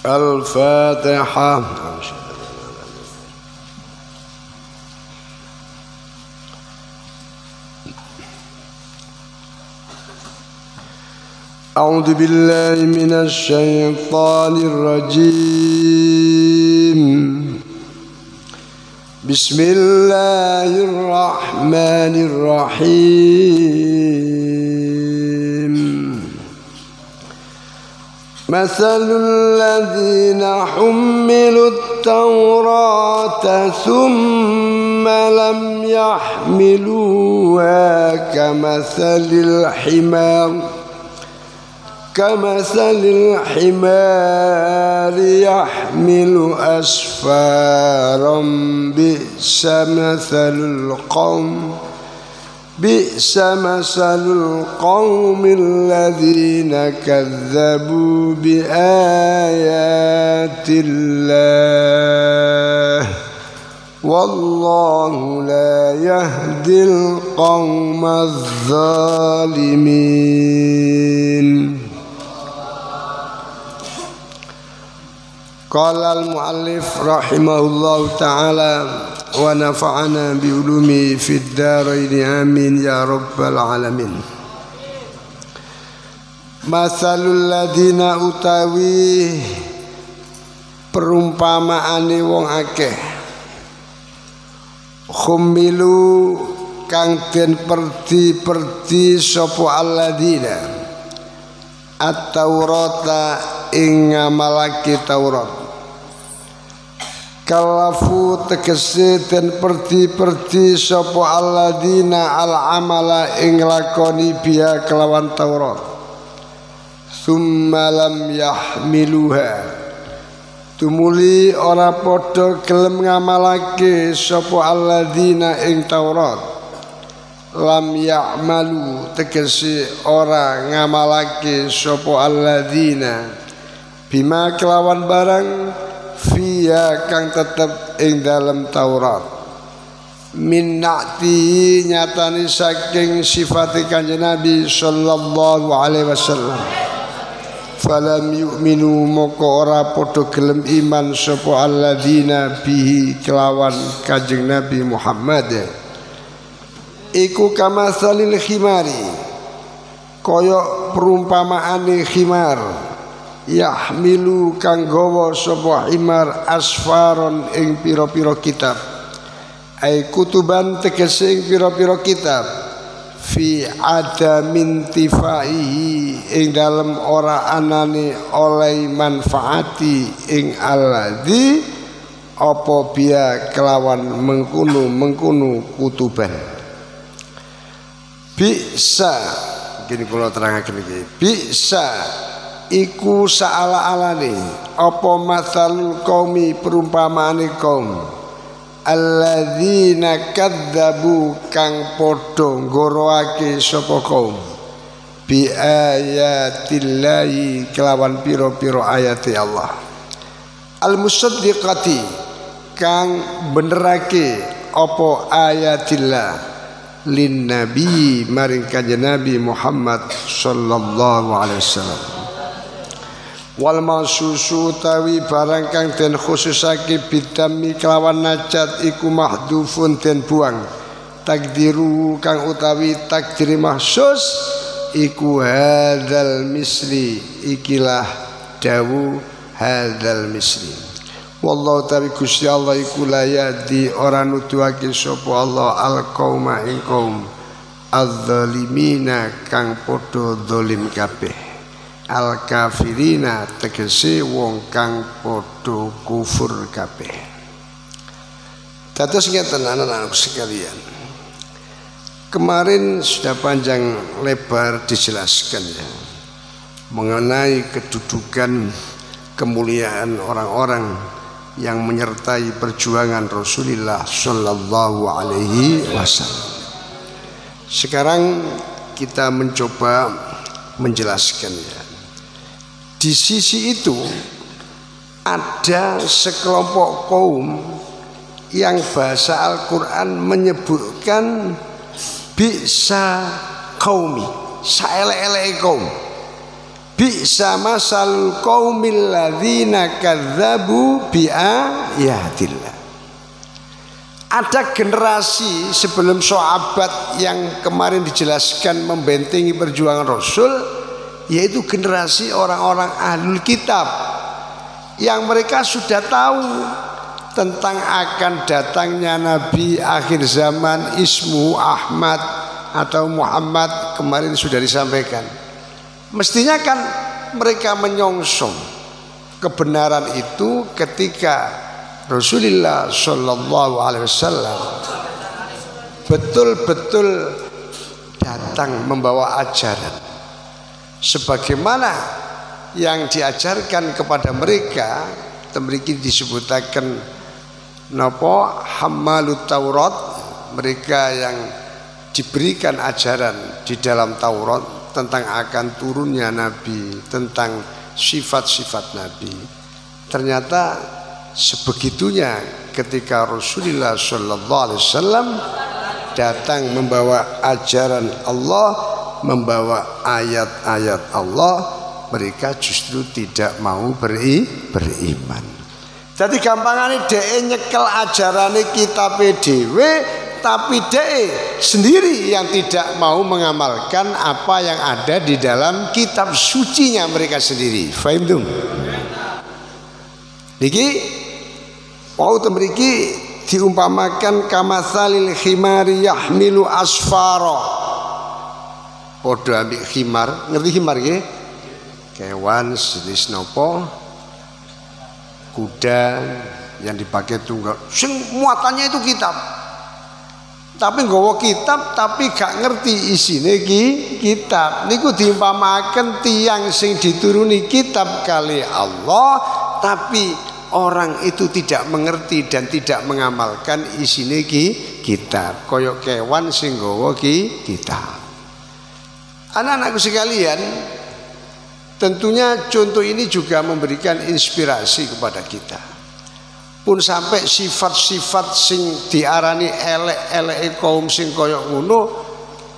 الفاتحة. أعوذ بالله من الشيطان الرجيم. بسم الله الرحمن الرحيم. مثل الذين حملوا التوراة ثم لم يحملوها كمثل الحمار يحمل أسفارا بئس مثل القوم الذين كذبوا بآيات الله والله لا يهدي القوم الظالمين. Qala al-muallif rahimahullahu ta'ala wa nafa'ana bi ulumi fid dharain amin ya rabbal alamin. Masalul ladina utawi perumpamaane wong akeh khumilu kang den perdi sapa alladina at-taurata ing ngamalake Taurat. Kalafu tegese den perdi sapa alladina al-amala ing lakoni biya kelawan Taurat. Summa lam yahmiluha, tumuli ora padha gelem ngamalake sapa alladina ing Taurat. Lam ya'malu tegese ora ngamalake sapa alladina bima kelawan barang fiya kang tetep ing dalam Taurat min na'ti nyatani saking sifati Kanjeng Nabi sallallahu alaihi wasallam. Falam yu'minu moko ora padha gelem iman sapa alladzina bihi kelawan Kanjeng Nabi Muhammad. Iku kamasalil khimari kaya perumpamaane khimar yahmilu kang gawa sapa himar asfaron ing pira-pira kitab ai kutuban tegese ing pira-pira kitab fi adamin tifaihi ing dalem ora anane oleh manfaati ing alladzi apa biya kelawan mengkono kutuban. Bisa gini kula terangaken iki bisa iku saala-alane apa matsalul qaumi perumpamaane kaum alladzina kadzabu kang padha nggoroake sapa kaum bi ayatillahi kelawan pira-pira ayate Allah al musaddiqati kang benerake apa ayatillah lin nabi maring kanjeng Nabi Muhammad sallallahu alaihi wasallam. Wal masusu tawi barang kang den khususake bidami kelawan najat iku mahdhufun den buang takdiru kang utawi takdiri mahsus iku hadzal misli ikilah dawu hadzal misli. Wallahu tabi Gusti Allah iku layadi ora nuduhake sapa Allah al-qauma ing kaum adz-dzalimina kang padha zalim kabeh. Al-kafirina tegese wong kang padha kufur kabeh. Dados ngeten anak-anak sekalian. Kemarin sudah panjang lebar dijelaskan ya mengenai kedudukan kemuliaan orang-orang yang menyertai perjuangan Rasulullah sallallahu alaihi wasallam. Sekarang kita mencoba menjelaskan ya. Di sisi itu ada sekelompok kaum yang bahasa Al-Quran menyebutkan bisa qaumi, saelek-elek kaum. bi'sa masalul qaumil ladzina kadzdzabu biayatillah. Ada generasi sebelum sahabat yang kemarin dijelaskan membentengi perjuangan Rasul, yaitu generasi orang-orang ahlul kitab yang mereka sudah tahu tentang akan datangnya Nabi akhir zaman ismu Ahmad atau Muhammad, kemarin sudah disampaikan. Mestinya kan mereka menyongsong kebenaran itu ketika Rasulullah Shallallahu Alaihi Wasallam betul-betul datang membawa ajaran sebagaimana yang diajarkan kepada mereka. Mereka disebutkan napa hammalut Taurat, mereka yang diberikan ajaran di dalam Taurat tentang akan turunnya Nabi, tentang sifat-sifat Nabi. Ternyata sebegitunya ketika Rasulullah Shallallahu Alaihi Wasallam datang membawa ajaran Allah, membawa ayat-ayat Allah, mereka justru tidak mau beriman. Jadi gampangane dhek nyekel ajarane kitabe dhewe, tapi dhek sendiri yang tidak mau mengamalkan apa yang ada di dalam kitab sucinya mereka sendiri. Fahim dong? Niki wau temriki diumpamakan kamatsalil khimari yahmilu asfara. Padha ambek khimar, ngerti khimar nggih? Kewan jenis nopo, kuda yang dipakai tunggal, sing muatannya itu kitab. Tapi nggawa kitab tapi gak ngerti isine kitab. Niku diumpamaken tiyang sing dituruni kitab kali Allah, tapi orang itu tidak mengerti dan tidak mengamalkan isine kitab. Koyok kewan sing nggawa kitab. Anak-anakku sekalian, tentunya contoh ini juga memberikan inspirasi kepada kita. Pun sampai sifat-sifat sing diarani elek-elek kaum sing koyok ngono,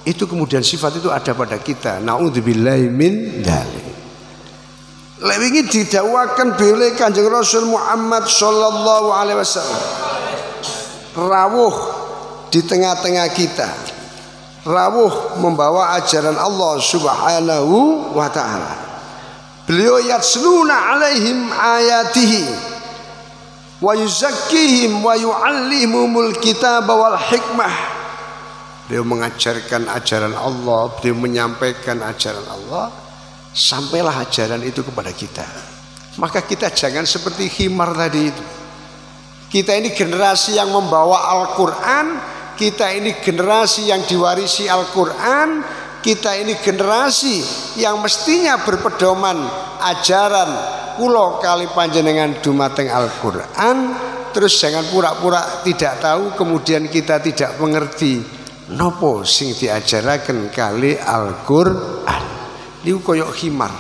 itu kemudian sifat itu ada pada kita. Naudzubillahi min dzalik. Lek wingi didhawuhaken bilih Kanjeng Rasul Muhammad sallallahu alaihi wasallam rawuh di tengah-tengah kita, rawuh membawa ajaran Allah Subhanahu wa taala. Beliau yatsluna alaihim ayatihi wa yuzakkihim wa yu'allimumul kitab wal hikmah. Beliau mengajarkan ajaran Allah, beliau menyampaikan ajaran Allah, sampailah ajaran itu kepada kita. Maka kita jangan seperti khimar tadi itu. Kita ini generasi yang membawa Al-Quran, kita ini generasi yang diwarisi Al-Quran, kita ini generasi yang mestinya berpedoman ajaran kula kali panjenengan dumateng Al-Quran. Terus jangan pura-pura tidak tahu kemudian kita tidak mengerti nopo sing diajaraken kali Al-Quran. Niku koyok khimar,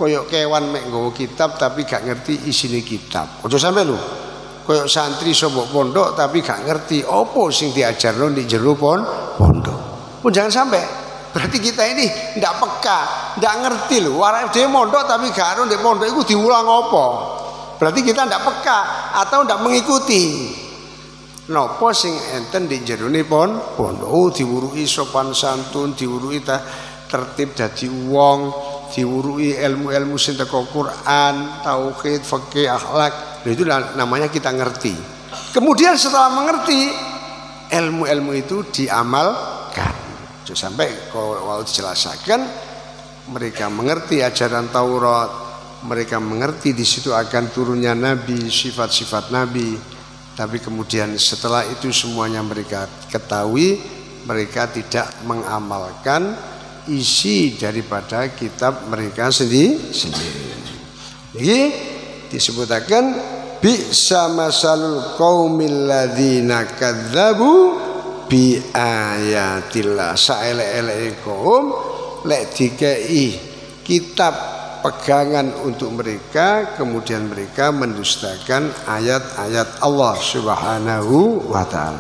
koyok kewan mek nggawa kitab tapi gak ngerti isine kitab. Ojo sampe lho koyok santri sobok pondok tapi gak ngerti opo sing diajarno di jero pondok. Pun jangan sampai. Berarti kita ini ndak peka, ndak ngerti lho. Warane dhewe mondok tapi gak ero ndek pondok iku diulang apa? Berarti kita ndak peka atau ndak mengikuti. Napa sing enten di jerone pondok? Oh, diwuruhi sopan santun, diwuruhi tertib dadi wong, diwuruhi ilmu-ilmu sing teko Quran, tauhid, fikih, akhlak. Itu namanya kita ngerti. Kemudian setelah mengerti, ilmu-ilmu itu diamalkan. Sampai kalau dijelaskan, mereka mengerti ajaran Taurat, mereka mengerti di situ akan turunnya Nabi, sifat-sifat Nabi. Tapi kemudian setelah itu semuanya mereka ketahui, mereka tidak mengamalkan isi daripada kitab mereka sendiri. Jadi disebutkan bi'sa masalul qaumil ladzina kadzdzabu bi ayatillah. Saelek-eleke kaum lek dikei kitab pegangan untuk mereka, kemudian mereka mendustakan ayat-ayat Allah Subhanahu wa taala.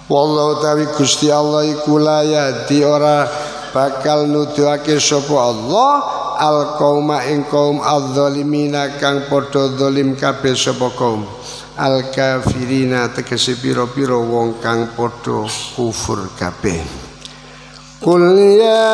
Wallahu ta'ala Gusti Allah iku la yahdi ora bakal nuduhake sapa Allah al qauma ing kaum adzalimina kang padha zalim kabeh sapa kaum al kafirina tegese pira-pira wong kang padha kufur kabeh. Qul ya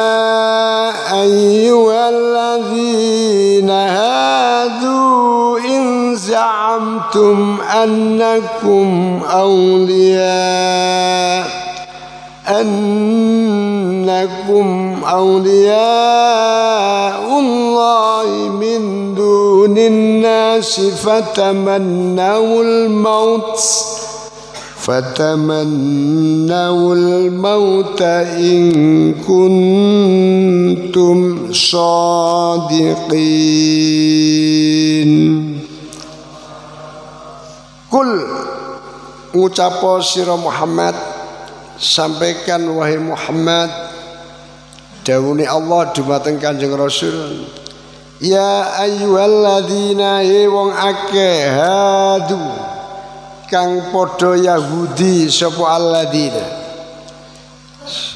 ayyuhalladzina hadu in za'amtum annakum awliya'ullahi min dunin nasi fatamannawul mauta in kuntum shadiqin. Kul ngucapo sira Muhammad, sampaikan wahai Muhammad dawuhe Allah dumateng Kanjeng Rasul, ya ayyuhalladzina wong akeh hadu kang padha Yahudi sapa alladzina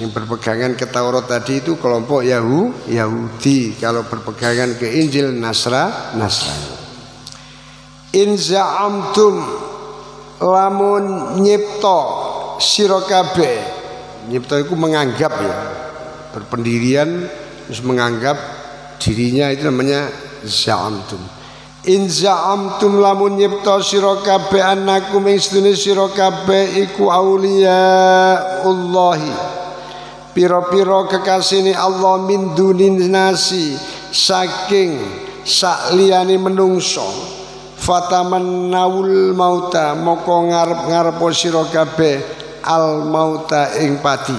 yang berpegangan ke Taurat tadi itu kelompok Yahudi, kalau berpegangan ke Injil Nasrani. In za'amtum lamun nyipta sira kabeh, nyipta iku menganggap ya, berpendirian terus menganggap dirinya, itu namanya za'amtum. In za'amtum lamun nyipta sira kabeh annakum ing sedune sira kabeh iku auliyaullahi pira-pira kekasihane Allah min dunin nasi saking sakliyane menungso fatamannawul mauta moko ngarep-ngarep sira kabeh al mauta ing pati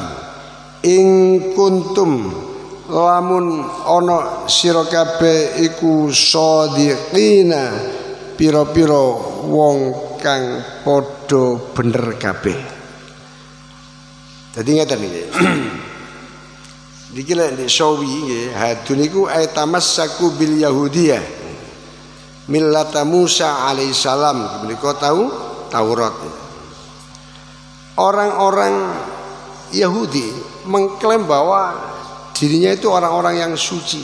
ing kuntum lamun ana sira kabeh iku shadiqina pira-pira wong kang padha bener kabeh. Dadi ngeten iki. Iki lek nek sawi nggih hadun iku aytamassaku bil yahudiyah millata Musa alaihissalam, menika tahu Taurat. Orang-orang Yahudi mengklaim bahwa dirinya itu orang-orang yang suci,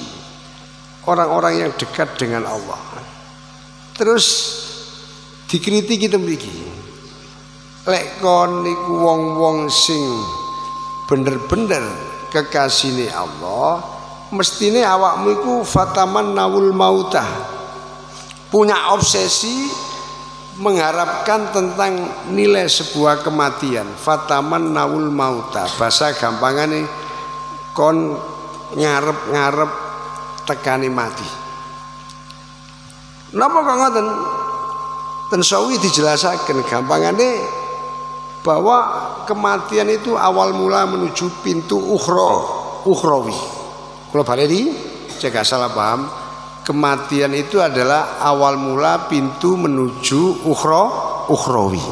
orang-orang yang dekat dengan Allah. Terus dikritik kita mriki, lek kon niku wong-wong sing bener-bener kekasihane Allah, mestine awakmu iku fatamannawul mautah, punya obsesi mengharapkan tentang nilai sebuah kematian. Fatamannawul mautah, bahasa gampangane kon ngarep-ngarep tekani mati. Napa kok ngoten? Ten sawi dijelasaken gampangane bahwa kematian itu awal mula menuju pintu ukhrawi. Kalau baleni cek gak salah paham, kematian itu adalah awal mula pintu menuju ukhrawi.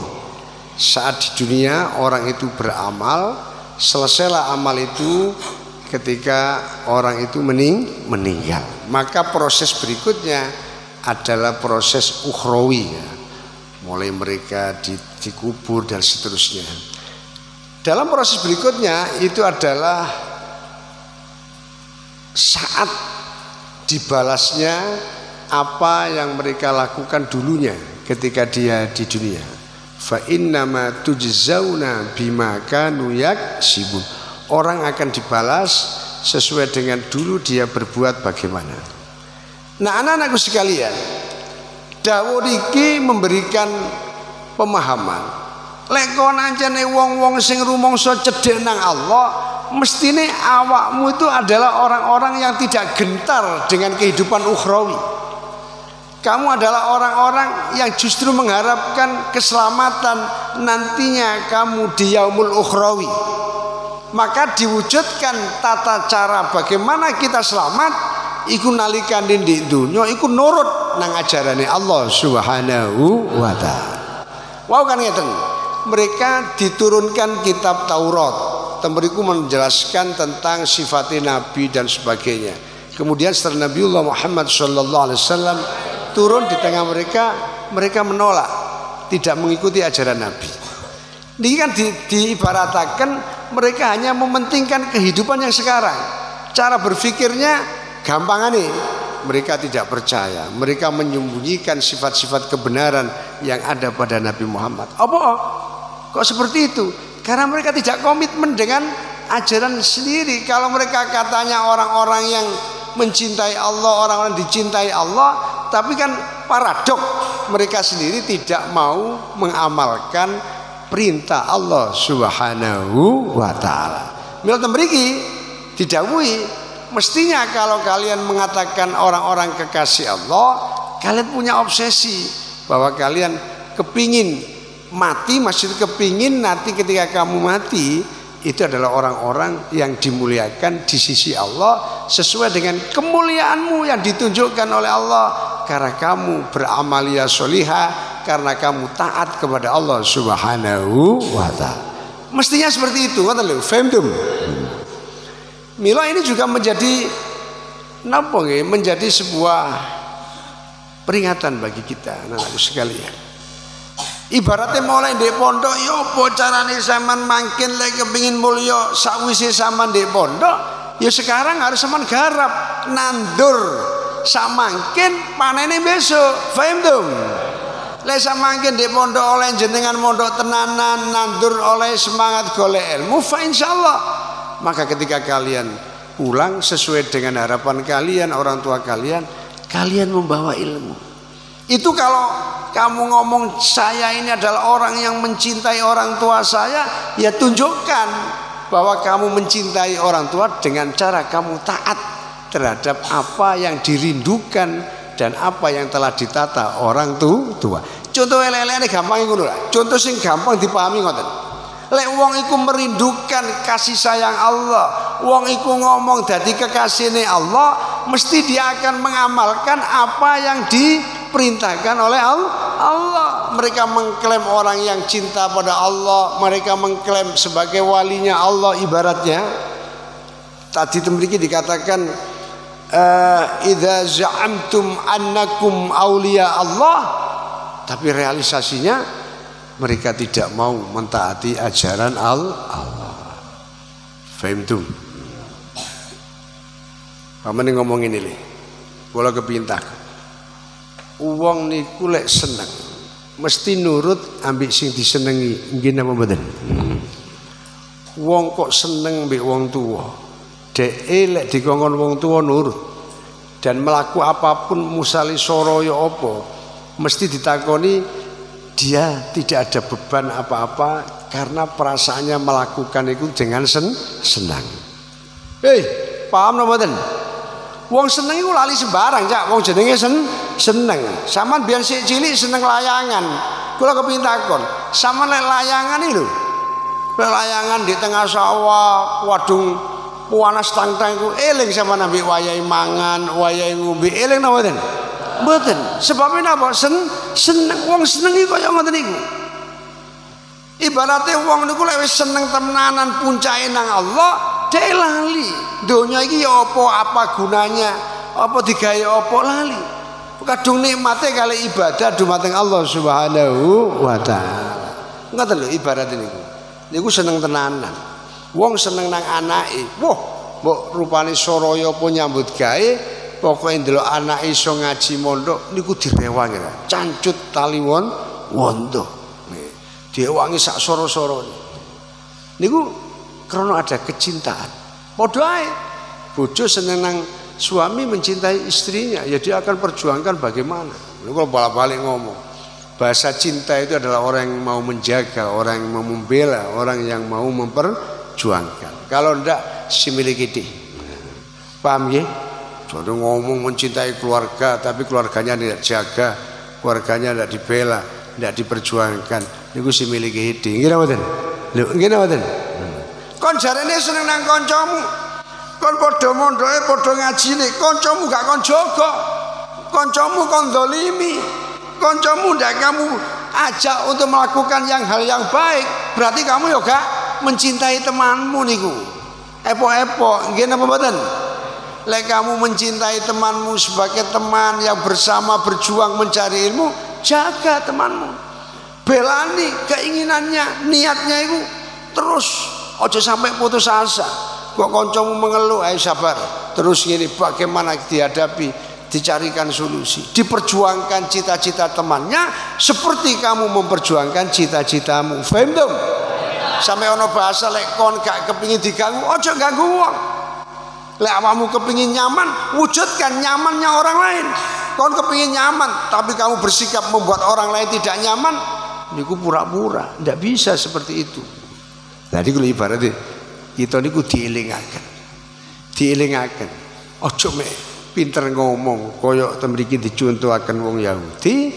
Saat di dunia orang itu beramal, selesailah amal itu ketika orang itu meninggal, maka proses berikutnya adalah proses ukhrawi ya. Mulai mereka dikubur dan seterusnya. Dalam proses berikutnya itu adalah saat dibalasnya apa yang mereka lakukan dulunya ketika dia di dunia. Fa innama tujzauna bima kanu yaksibun. Orang akan dibalas sesuai dengan dulu dia berbuat bagaimana. Nah, anak-anakku sekalian, dawuh iki memberikan pemahaman. Lek kon ancene wong-wong sing rumangsa cedhek nang Allah, mestine awakmu itu adalah orang-orang yang tidak gentar dengan kehidupan ukhrawi. Kamu adalah orang-orang yang justru mengharapkan keselamatan nantinya kamu di yaumul ukhrawi. Maka diwujudkan tata cara bagaimana kita selamat iku nalikan di dunya iku nurut nang ajarane Allah Subhanahu wa taala. Wow kan ngeten. Mereka diturunkan kitab Taurat. Temeriku menjelaskan tentang sifat Nabi dan sebagainya. Kemudian setelah Nabiullah Muhammad sallallahu alaihi wasallam turun di tengah mereka, mereka menolak, tidak mengikuti ajaran Nabi. Ini kan diibaratakan mereka hanya mementingkan kehidupan yang sekarang. Cara berpikirnya gampangane mereka tidak percaya, mereka menyembunyikan sifat-sifat kebenaran yang ada pada Nabi Muhammad. Apa? Kok seperti itu? Karena mereka tidak komitmen dengan ajaran sendiri. Kalau mereka katanya orang-orang yang mencintai Allah, orang-orang dicintai Allah, tapi kan paradok, mereka sendiri tidak mau mengamalkan perintah Allah Subhanahu wa taala. Mila mriki didhawuhi, mestinya kalau kalian mengatakan orang-orang kekasih Allah, kalian punya obsesi bahwa kalian kepingin mati, maksud kepingin nanti ketika kamu mati itu adalah orang-orang yang dimuliakan di sisi Allah sesuai dengan kemuliaanmu yang ditunjukkan oleh Allah karena kamu beramalia sholihah, karena kamu taat kepada Allah Subhanahu wa ta'ala. Mestinya seperti itu, ngoten lho, faham? Mila ini juga menjadi napa nggih, menjadi sebuah peringatan bagi kita anak-anakku sekalian. Ibaratnya mulai ndek pondok yo apa carane sampean mangkin lek kepengin mulya sakwise sampean ndek pondok, ya sekarang harus sampean garap nandur samangkin panene besok. Paham dong? Lek samangkin ndek pondok oleh jenengan mondok tenanan, nandur oleh semangat golek ilmu, fa insyaallah. Maka ketika kalian pulang sesuai dengan harapan kalian, orang tua kalian, kalian membawa ilmu. Itu kalau kamu ngomong saya ini adalah orang yang mencintai orang tua saya, ya tunjukkan bahwa kamu mencintai orang tua dengan cara kamu taat terhadap apa yang dirindukan dan apa yang telah ditata orang tua. Contoh elek-elek gampang ngono lah. Contoh sing gampang dipahami ngoten. Lek wong iku merindukan kasih sayang Allah, wong iku ngomong dadi kekasihne Allah, mesti dia akan mengamalkan apa yang diperintahkan oleh Allah. Mereka mengklaim orang yang cinta pada Allah, mereka mengklaim sebagai walinya Allah ibaratnya. Tadi memiliki dikatakan idza za'amtum annakum auliya Allah, tapi realisasinya mereka tidak mau mentaati ajaran Allah. Fahimtum? Pamane ngomong ini lho. Kula kepintak. Wong niku lek seneng mesti nurut ambek sing disenengi, nggih napa mboten? Wong kok seneng mbek wong tuwa, dheke lek dikongkon wong tuwa nurut dan melaku apapun musali soraya apa mesti ditakoni, dia tidak ada beban apa-apa karena perasaannya melakukan itu dengan senang. Paham napa mboten? Wong seneng iku lali sembarang, Cak. Wong jenenge seneng. Saman biyen sik cilik seneng layangan. Kula kepengin takon, sampean lek layangan iki lho. Lek layangan di tengah sawah, wadung panas tang-tang iku eling sampean ambek wayahe mangan, wayahe ngombe, eling napa mboten? Mboten. Sebabnya napa? Seneng. Wong seneng iki kaya ngoten niku. Ibaratnya wong niku lek wis seneng temenanan puncake nang Allah, dhek lali. Donya iki ya apa gunanya? Apa digawe apa lali? Kadung nikmate kali ibadah dumateng Allah Subhanahu wa taala. Ngoten lho ibarat niku. Niku seneng tenanan. Wong seneng nang anake. Wah, mbok rupane soraya apa nyambut gawe, pokoke ndelok anake iso ngaji mondok niku direwangi. Cancut tali wondo. Direwangi sak soro-sorone. Niku krana ada kecintaan. Padha ae bojo seneng nang suami mencintai istrinya, ya dia akan perjuangkan bagaimana. Kalau balik-balik ngomong, bahasa cinta itu adalah orang yang mau menjaga, orang yang mau membela, orang yang mau memperjuangkan. Kalau ndak similiki di, paham ya? Contoh ngomong mencintai keluarga, tapi keluarganya tidak jaga, keluarganya tidak dibela, tidak diperjuangkan. Niku similiki di, nggih napa mboten? Lho, nggih napa mboten? Kon jarene seneng nang kancamu. Kon padha mondoke padha ngajine, kancamu gak kon jaga. Kancamu kon zalimi. Kancamu ndak kamu ajak untuk melakukan hal yang baik. Berarti kamu yo gak mencintai temanmu niku. Epok-epok, nggih napa mboten? Lek kamu mencintai temanmu sebagai teman yang bersama berjuang mencari ilmu, jaga temanmu. Belani keinginannya, niatnya itu terus. Ojo sampai putus asa. Kok kancamu mengeluh, ayo sabar. terus ini bagaimana dihadapi, dicarikan solusi, diperjuangkan cita-cita temannya seperti kamu memperjuangkan cita-citamu. Faham dong? Sampai ono bahasa lek kon gak kepingin diganggu, ojo ganggu wong. Lek awakmu kepingin nyaman, wujudkan nyamannya orang lain. Kon kepingin nyaman, tapi kamu bersikap membuat orang lain tidak nyaman, niku pura-pura. Tidak bisa seperti itu. Jadi kalau ibaratnya kita niku dielingaken. Ojo mek pinter ngomong, koyok temriki dicontohaken wong Yahudi,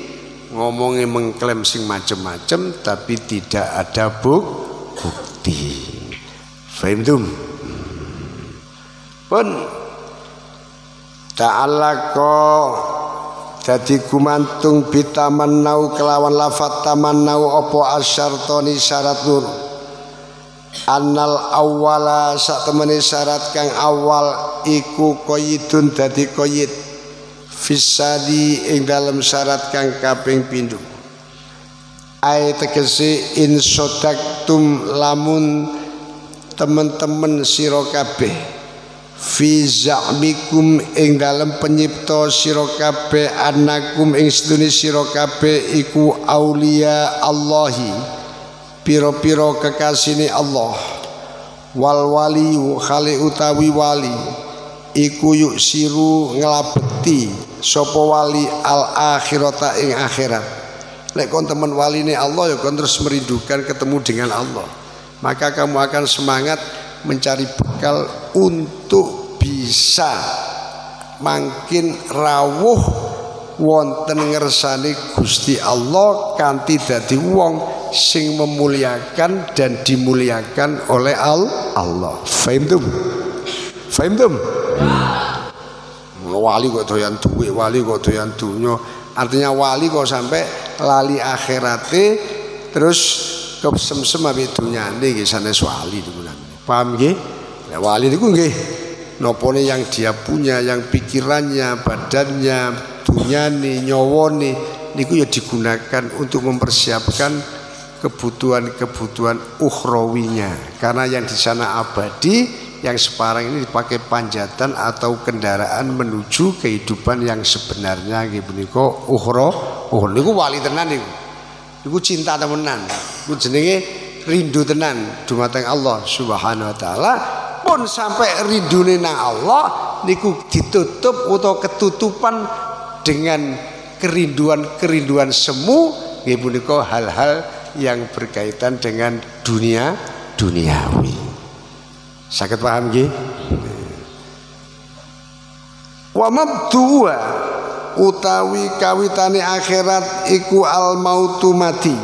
ngomongnya mengklaim sing macem-macem, tapi tidak ada bukti. Faham tum? Pun ta'alaqa dadi gumantung bitamannau kelawan lafat tamannau apa asyartoni syarat nur annal awwala sak temene syarat kang awal iku qayyidun dadi qayyid fisadi ing dalem syarat kang kaping pindho ai tegese in sodaktum lamun temen-temen sira kabeh fi za'mikum ing dalem penyipta sira kabeh anakum ing sedune sira kabeh iku aulia Allahi pira-pira kekasine Allah wal waliyu khali utawi wali iku yuksiru nglabeti sapa wali al akhirata ing akhirat. Lek kon temen waline Allah ya kon terus merindukan ketemu dengan Allah, maka kamu akan semangat mencari bekal untuk bisa makin rawuh wonten ngersane Gusti Allah kanthi dadi wong sing memuliakan dan dimuliakan oleh Allah. Faham tum? Wali kok doyan duit, wali kok doyan dunya. Artinya wali kok sampai lali akhirate terus kesemsem ambek dunyane nggih sanes wali niku. Paham nggih? Nah, wali niku nggih nopone yang dia punya, yang pikirannya, badannya, dunyane, nyawone niku ya digunakan untuk mempersiapkan kebutuhan-kebutuhan ukhrawinya. Karena yang di sana abadi, yang sekarang ini dipakai panjatan atau kendaraan menuju kehidupan yang sebenarnya nggih punika ukhra. Oh niku wali tenan niku. Niku cinta temenan. Niku jenenge rindu tenan dumateng Allah Subhanahu wa taala. Pun sampai rindune nang Allah niku ditutup atau ketutupan dengan kerinduan semu nggih punika hal-hal yang berkaitan dengan duniawi. Saged paham nggih? Wa mabdu'a utawi kawitane akhirat iku al mautu mati.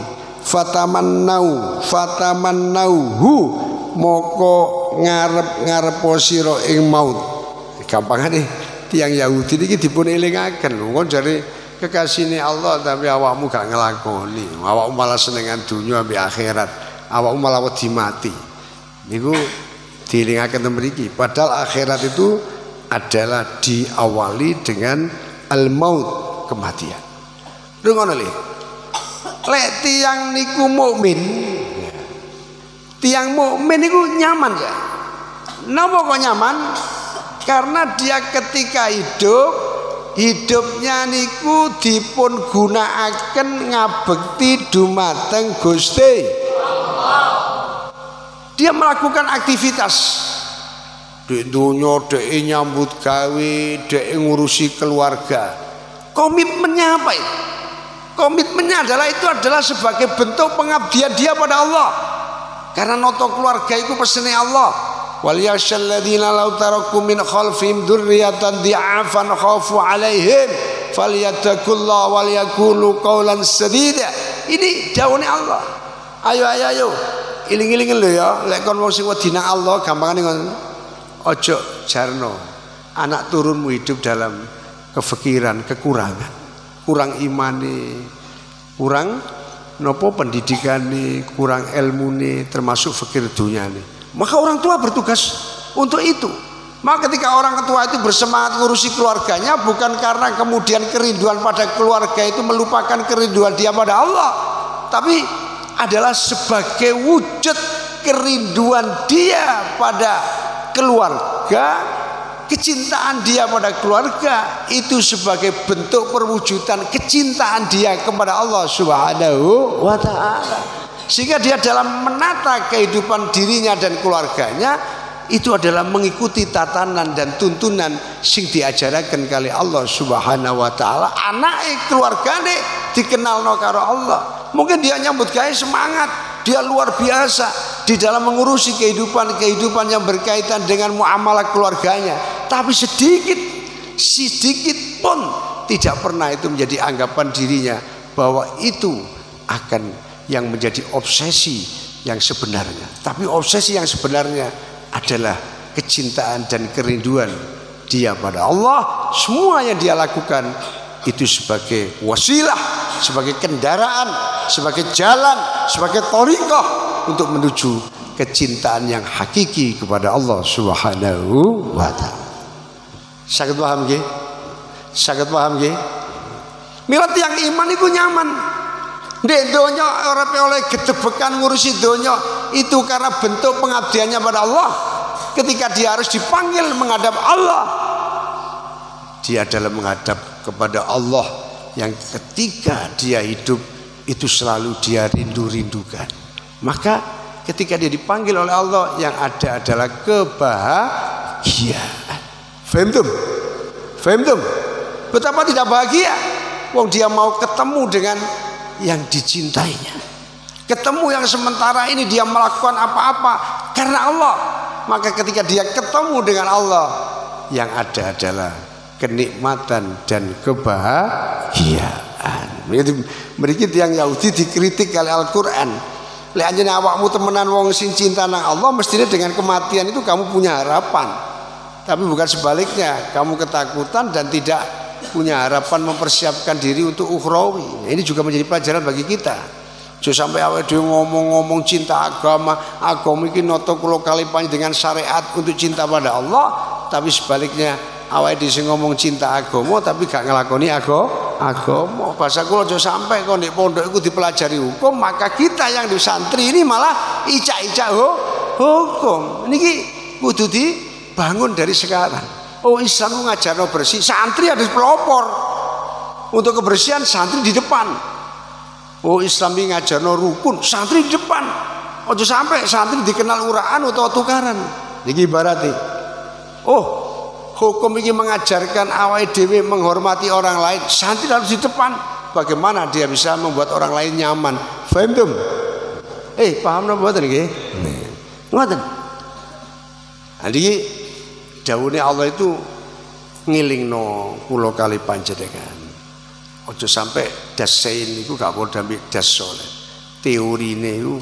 Fatamannauhu moko ngarep sira ing maut. Gampangane tiyang Yahudi niki dipun elingaken lho kon jare kekasihane Allah tapi awakmu gak nglakoni. Awakmu malah senengan dunya ambek akhirat. Awakmu malah wedi mati. Niku dielingaken mriki. Padahal akhirat itu adalah diawali dengan al-maut, kematian. Lho ngono lho. Lek tiyang niku mukmin, tiyang mukmin niku nyaman ya. Napa kok nyaman? Karena dia ketika hidupnya niku dipun gunakaken ngabekti dumateng Gusti Allah. Dia melakukan aktivitas di dunia, dia nyambut gawe, dia ngurusi keluarga. Komitmennya apa itu? Komitmennya adalah sebagai bentuk pengabdian dia pada Allah. Karena noto keluarga itu pesannya Allah. Wal yakhshal ladzina law taraku min khalfihim dzurriyyatan dhi'afan khafu 'alaihim falyattaqullaha wal yaqulu qawlan sadida. Ini dawuhnya Allah. Ayo. Iling-ilingen lho ya, lek kon wong sing wedi nang Allah gampangane ngono. Ojo jarno anak turunmu hidup dalam kefikiran, kekurangan. Kurang imane, kurang nopo pendidikane, kurang ilmune, termasuk fikir dunyane. Maka orang tua bertugas untuk itu. Maka ketika orang tua itu bersemangat ngurusi keluarganya, bukan karena kemudian kerinduan pada keluarga itu melupakan kerinduan dia pada Allah, tapi adalah sebagai wujud kerinduan dia pada keluarga kecintaan dia pada keluarga itu sebagai bentuk perwujudan kecintaan dia kepada Allah Subhanahu wa taala. Sehingga dia dalam menata kehidupan dirinya dan keluarganya itu adalah mengikuti tatanan dan tuntunan sing diajaraken kali Allah Subhanahu wa taala. Anake keluargane dikenalno karo Allah. Mungkin dia nyambut gawe semangat, dia luar biasa di dalam mengurusi kehidupan yang berkaitan dengan muamalah keluarganya. Tapi sedikit pun tidak pernah itu menjadi anggapan dirinya bahwa itu akan yang menjadi obsesi yang sebenarnya. Tapi obsesi yang sebenarnya adalah kecintaan dan kerinduan dia pada Allah. Semua yang dia lakukan itu sebagai wasilah, sebagai kendaraan, sebagai jalan, sebagai thariqah untuk menuju kecintaan yang hakiki kepada Allah Subhanahu wa taala. Saged paham nggih? Saged paham nggih? Mila tiyang iman iku nyaman. Ndek donya ora oleh gedebekan ngurusi donya itu karena bentuk pengabdiannya pada Allah. Ketika dia harus dipanggil menghadap Allah, dia adalah menghadap kepada Allah yang ketika dia hidup itu selalu dia rindu-rindukan. Maka ketika dia dipanggil oleh Allah yang ada adalah kebahagiaan. Faham? Faham? Betapa tidak bahagia. Wong dia mau ketemu dengan yang dicintainya. Ketemu yang sementara ini dia melakukan apa-apa karena Allah. Maka ketika dia ketemu dengan Allah yang ada adalah kenikmatan dan kebahagiaan. Mriki tiyang Yahudi dikritik oleh Al-Qur'an. Lek anjene awakmu temenan wong sing cinta nang Allah, mestinya dengan kematian itu kamu punya harapan. Tapi bukan sebaliknya, kamu ketakutan dan tidak punya harapan mempersiapkan diri untuk ukhrawi. Ini juga menjadi pelajaran bagi kita. Jangan sampai awake dhewe ngomong-ngomong cinta agama iki nata kula kalipan dengan syariat untuk cinta pada Allah, tapi sebaliknya awake dhewe sing ngomong cinta agama tapi gak nglakoni agama. Bahasa kula aja sampai kok ndek pondok iku dipelajari hukum, maka kita yang di santri ini malah icak-icak hukum. Niki kudu dibangun dari sekarang. Oh, Islam ngajarno bersih, santri harus pelopor. Untuk kebersihan santri di depan. Oh, Islam ini ngajarno rukun, santri di depan. Ojo sampai santri dikenal uraan atau tukaran. Niki ibaratnya. Oh, hukum ini mengajarkan awake dhewe menghormati orang lain, santri harus di depan. Bagaimana dia bisa membuat orang lain nyaman? Paham tuh? Paham napa mboten nggih? Ngoten. Niki dawuhne Allah itu ngilingno kula kali panjenengan. Ojo sampai dasain itu gak padha ambek das saleh. Teorine itu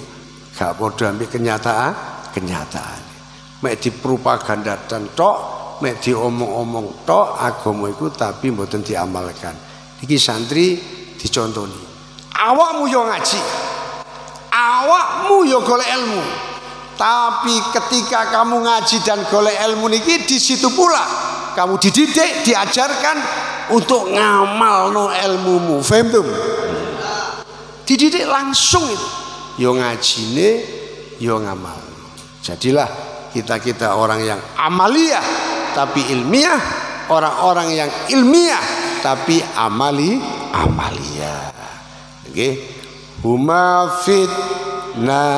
gak padha ambek kenyataan. Mek dipropagandakan tok, mek diomong-omong tok agama iku tapi mboten diamalkan. Iki santri dicontoni. Awakmu yo ngaji. Awakmu yo golek ilmu. Tapi ketika kamu ngaji dan golek ilmu niki di situ pula kamu dididik, diajarkan untuk ngamalno ilmumu. Paham tuh? Dididik langsung itu. Yo ngajine, yo ngamal. Jadilah kita orang yang amaliyah tapi ilmiah, orang-orang yang ilmiah tapi amaliyah. Nggih. Huma fitnatun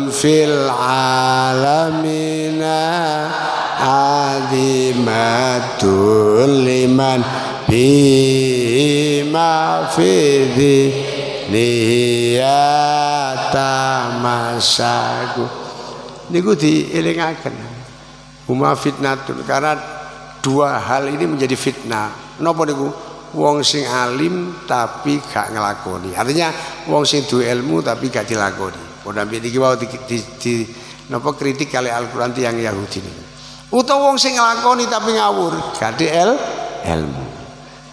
fil alamina adimatul liman bima fidhi niyata masaku. Niku dielingaken. Huma fitnatun, karena dua hal ini menjadi fitnah. Napa niku? Wong sing alim tapi gak ngelakoni. Artinya wong sing duwe ilmu tapi gak dilakoni. Padha niki wae di napa kritik kali Al-Qur'an tiyang Yahudi niku. Utawa wong sing nglakoni tapi ngawur, gak ilmu.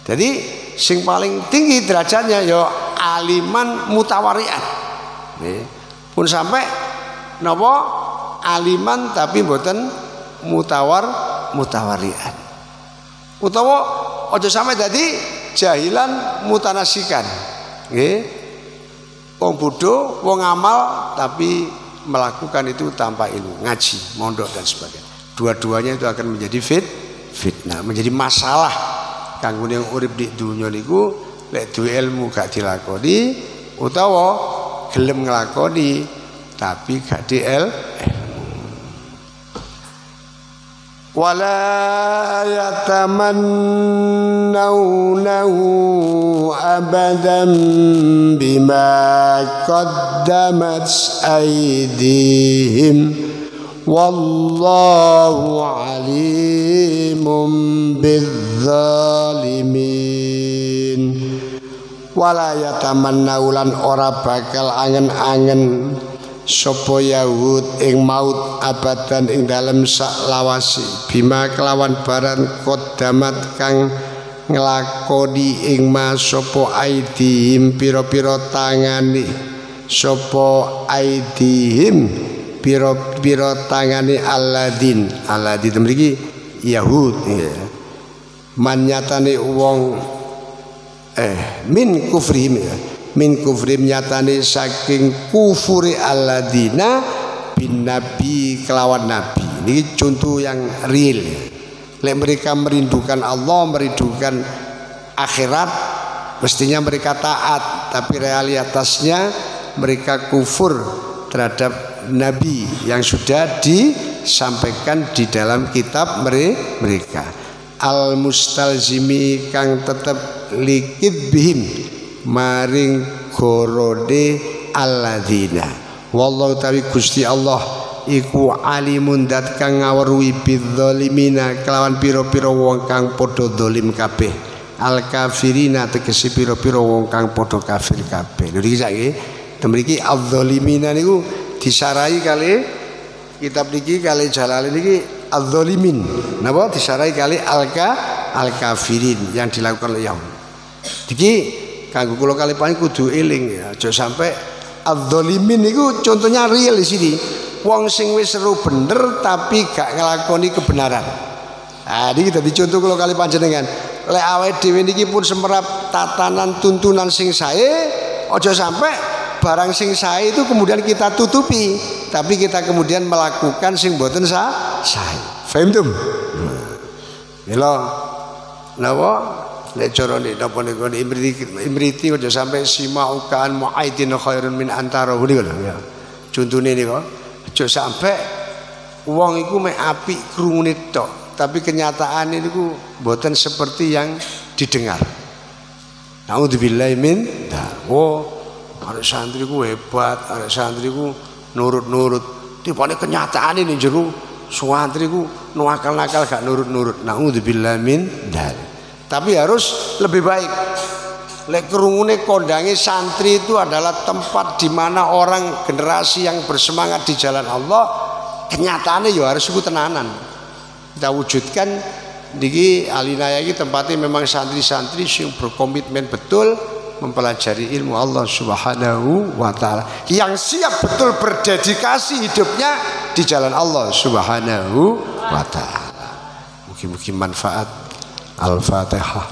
Jadi sing paling tinggi derajatnya ya aliman mutawarian. Nggih. Pun sampai napa aliman tapi mboten mutawarian. Utawa aja sampai dadi jahilan mutanasikan. Nggih. Wong bodho, wong amal tapi melakukan itu tanpa ilmu, ngaji, mondok dan sebagainya. Dua-duanya itu akan menjadi fitnah, menjadi masalah kanggo yang urip di dunia niku lek duwe ilmu gak dilakoni utawa gelem nglakoni tapi gak di wala yatamannawnahu abadan bima qaddamat aydihim wallahu alimun bizzalimin. Wala yatamannaulan ora bakal angen-angen sapa Yahud ing maut abadan ing dalem sak lawasi bima kelawan barang qaddamat kang nglakoni ing ma sapa aidihim pira-pira tangane sapa aidihim pira-pira tangane Aladin mriki Yahud ya. Manyatane wong min kufrihim ya. Min kufrim nyatane saking kufuri alladina bin nabi kelawan nabi. Ini contoh yang real. Lek mereka merindukan Allah, merindukan akhirat, mestinya mereka taat, tapi realitasnya mereka kufur terhadap nabi yang sudah disampaikan di dalam kitab mereka. Al mustalzimi kang tetep likid bihim maring gorode alladzina wallahu tawi Gusti Allah iku alimun dat kang ngawruhi bidzalimina kelawan pira-pira wong kang padha zalim kabeh al kafirina tegese pira-pira wong kang padha kafir kabeh. Lha iki saiki mriki adzalimina niku disarai kali kitab niki kali Jalalain niki adzalimin napa disarai kali al kafirin yang dilakukan oleh Yahud. Iki kanggo kula kali panjenengan kudu eling ya, aja sampai adzalimin niku contohnya real di sini. Wong sing wis seru bener tapi gak nglakoni kebenaran. Nah, iki dadi contoh kula kali panjenengan. Lek awake dhewe niki pun semerap tatanan tuntunan sing sae, aja sampai barang sing sae itu kemudian kita tutupi, tapi kita kemudian melakukan sing mboten sae. Paham tum? Mila napa lek carane napa niku imriti aja sampai simaukan muaidin khairun min antara niku lho ya. Contone niku aja sampai wong iku mek apik krungune tok, tapi kenyataane niku mboten seperti yang didengar. Nauzubillahi min oh arek santri ku hebat, arek santri ku nurut-nurut. Tipane kenyataane ning jero santri ku nakal-nakal gak nurut-nurut. Nauzubillahi min dzalik. Tapi harus lebih baik. Lek kerungune kondange santri itu adalah tempat di mana orang generasi yang bersemangat di jalan Allah, kenyataannya ya harus iku tenanan. Kita wujudkan niki Alinaya iki tempatnya memang santri-santri yang berkomitmen betul mempelajari ilmu Allah Subhanahu wa taala, yang siap betul berdedikasi hidupnya di jalan Allah Subhanahu wa taala. Mungkin manfaat. Al-Fatihah.